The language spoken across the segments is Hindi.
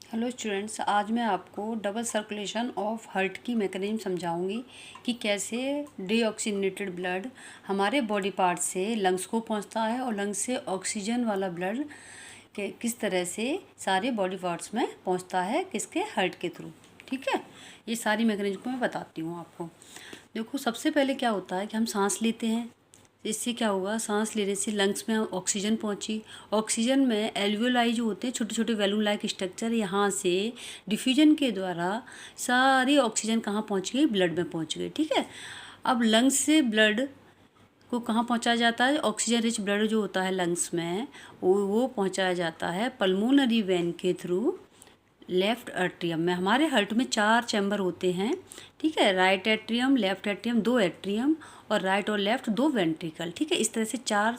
हेलो स्टूडेंट्स, आज मैं आपको डबल सर्कुलेशन ऑफ हार्ट की मैकेनिज्म समझाऊंगी कि कैसे डीऑक्सीनेटेड ब्लड हमारे बॉडी पार्ट से लंग्स को पहुंचता है और लंग्स से ऑक्सीजन वाला ब्लड के किस तरह से सारे बॉडी पार्ट्स में पहुंचता है, किसके हार्ट के थ्रू। ठीक है, ये सारी मैकेनिज्म को मैं बताती हूँ आपको। देखो, सबसे पहले क्या होता है कि हम सांस लेते हैं। इससे क्या हुआ, सांस लेने से लंग्स में ऑक्सीजन पहुंची। ऑक्सीजन में एल्वियोलाई जो होते हैं, छोटे छोटे वैल्यूम लाइक स्ट्रक्चर, यहाँ से डिफ्यूजन के द्वारा सारी ऑक्सीजन कहाँ पहुंच गई, ब्लड में पहुंच गई। ठीक है, अब लंग्स से ब्लड को कहाँ पहुंचाया जाता है, ऑक्सीजन रिच ब्लड जो होता है लंग्स में वो पहुंचाया जाता है पल्मोनरी वेन के थ्रू लेफ्ट एट्रियम में। हमारे हार्ट में 4 चैम्बर होते हैं। ठीक है, right atrium, left atrium, 2 atrium और राइट और लेफ्ट 2 वेंट्रिकल। ठीक है, इस तरह से 4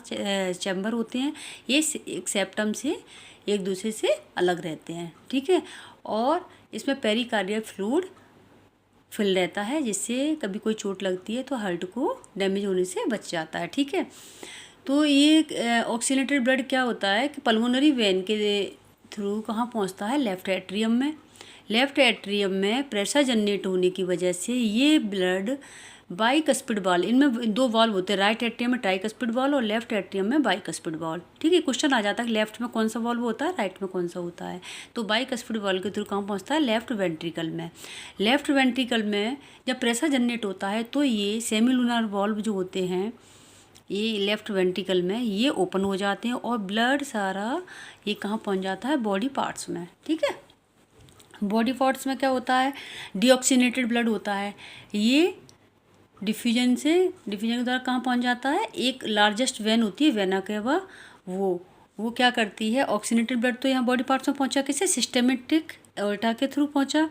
चैम्बर होते हैं। ये एक सेप्टम से एक दूसरे से अलग रहते हैं। ठीक है, और इसमें पेरिकार्डियल फ्लूइड फिल रहता है, जिससे कभी कोई चोट लगती है तो हार्ट को डैमेज होने से बच जाता है। ठीक है, तो ये ऑक्सीनेटेड ब्लड क्या होता है कि पल्मोनरी वेन के थ्रू कहाँ पहुँचता है, लेफ्ट एट्रियम में। लेफ्ट एट्रियम में प्रेशर जनरेट होने की वजह से ये ब्लड बाइकस्पिड वाल्व, इनमें 2 वाल्व होते हैं, राइट एट्रियम में ट्राइकस्पिड वाल्व और लेफ्ट एट्रियम में बाइकस्पिड वाल्व। ठीक है, क्वेश्चन आ जाता है कि लेफ्ट में कौन सा वाल्व होता है, राइट में कौन सा होता है। तो बाइकस्पिड वाल्व के थ्रू कहाँ पहुँचता है, लेफ्ट वेंट्रिकल में। लेफ्ट वेंट्रिकल में जब प्रेशर जनरेट होता है तो ये सेमीलुनर वाल्व जो होते हैं, ये लेफ्ट वेंट्रिकल में ये ओपन हो जाते हैं और ब्लड सारा ये कहाँ पहुँच जाता है, बॉडी पार्ट्स में। ठीक है, बॉडी पार्ट्स में क्या होता है, डीऑक्सीनेटेड ब्लड होता है। ये डिफ्यूजन के द्वारा कहाँ पहुँच जाता है, एक लार्जेस्ट वेन होती है वेना केवा, वो क्या करती है, ऑक्सीनेटेड ब्लड तो यहाँ बॉडी पार्ट्स में पहुँचा, किसे, सिस्टेमेटिक एओर्टा के थ्रू पहुँचा।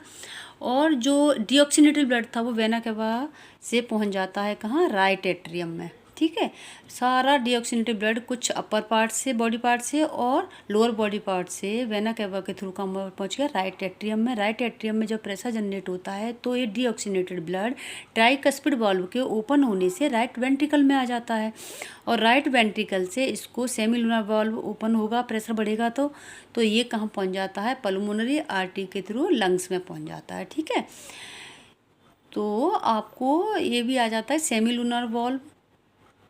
और जो डीऑक्सीनेटेड ब्लड था वो वेना केवा से पहुँच जाता है कहाँ, राइट एट्रियम में। ठीक है, सारा डीऑक्सीनेटेड ब्लड कुछ अपर पार्ट से, बॉडी पार्ट से और लोअर बॉडी पार्ट से वेना केवा के थ्रू कहाँ पहुँच गया, राइट एट्रियम में। राइट एट्रियम में जब प्रेशर जनरेट होता है तो ये डीऑक्सीनेटेड ब्लड ट्राइकस्पिड वाल्व के ओपन होने से राइट वेंट्रिकल में आ जाता है और राइट वेंट्रिकल से इसको सेमीलुनर वाल्व ओपन होगा, प्रेशर बढ़ेगा तो ये कहाँ पहुँच जाता है, पल्मोनरी आर्टरी के थ्रू लंग्स में पहुँच जाता है। ठीक है, तो आपको ये भी आ जाता है सेमीलुनर वाल्व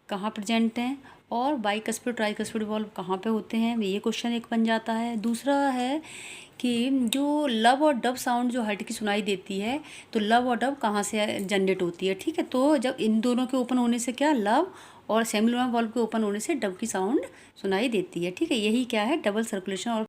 कहाँ प्रेजेंट हैं और बाइकस्पिड ट्राइकस्पिड वाल्व कहाँ पे होते हैं, ये क्वेश्चन एक बन जाता है। दूसरा है कि जो लव और डब साउंड जो हार्ट की सुनाई देती है, तो लव और डब कहाँ से जनरेट होती है। ठीक है, तो जब इन दोनों के ओपन होने से क्या, लव और सेमिलुनर वाल्व के ओपन होने से डब की साउंड सुनाई देती है। ठीक है, यही क्या है, डबल सर्कुलेशन और